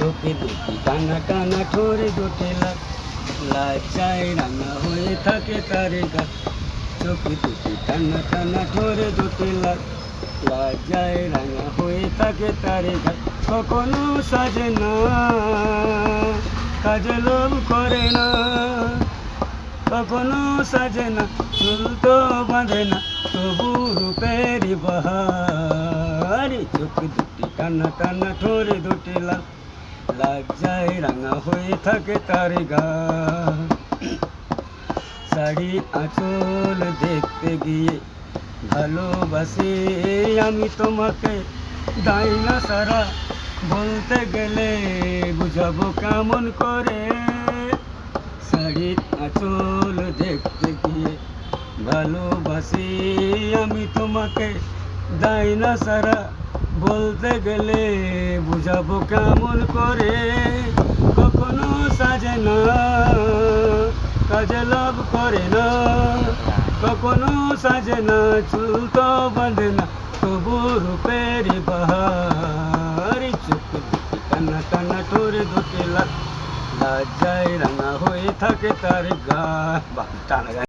চোখে দুটি টানা টানা ঠোরে দুটি লজ্জায় রাঙা হয়ে থাকে তার গাল। চোখে দুটি টানা টানা ঠোরে দুটি লজ্জায় রাঙা হয়ে থাকে তার গাল। কখনো সাজে না কাজে লোভ করে না, কখনো সাজে না চুল তো বাঁধে না, তবু রূপের বাহার। চোখে দুটি টানা টানা ঠোরে দুটি লজ্জায় রাঙা হয়ে থাকে তার গাল। শাড়ি আঁচল দেখতে গিয়ে ভালোবাসি আমি তোমাকে, দাই না সারা বলতে গেলে বুঝাবো কেমন করে। শাড়ির আঁচল দেখতে গিয়ে ভালোবাসি আমি তোমাকে, দাই না সারা বলতে গেলে বুঝাবো কেমন করে। কখনো সাজে না কাজে লাভ করে না, কখনো সাজে না চুল তো বাঁধে না, তবু রূপের বাহার। চোখে দুটি টানা টানা ঠোরে দুটি লজ্জায় রাঙা হয়ে থাকে তার গাল।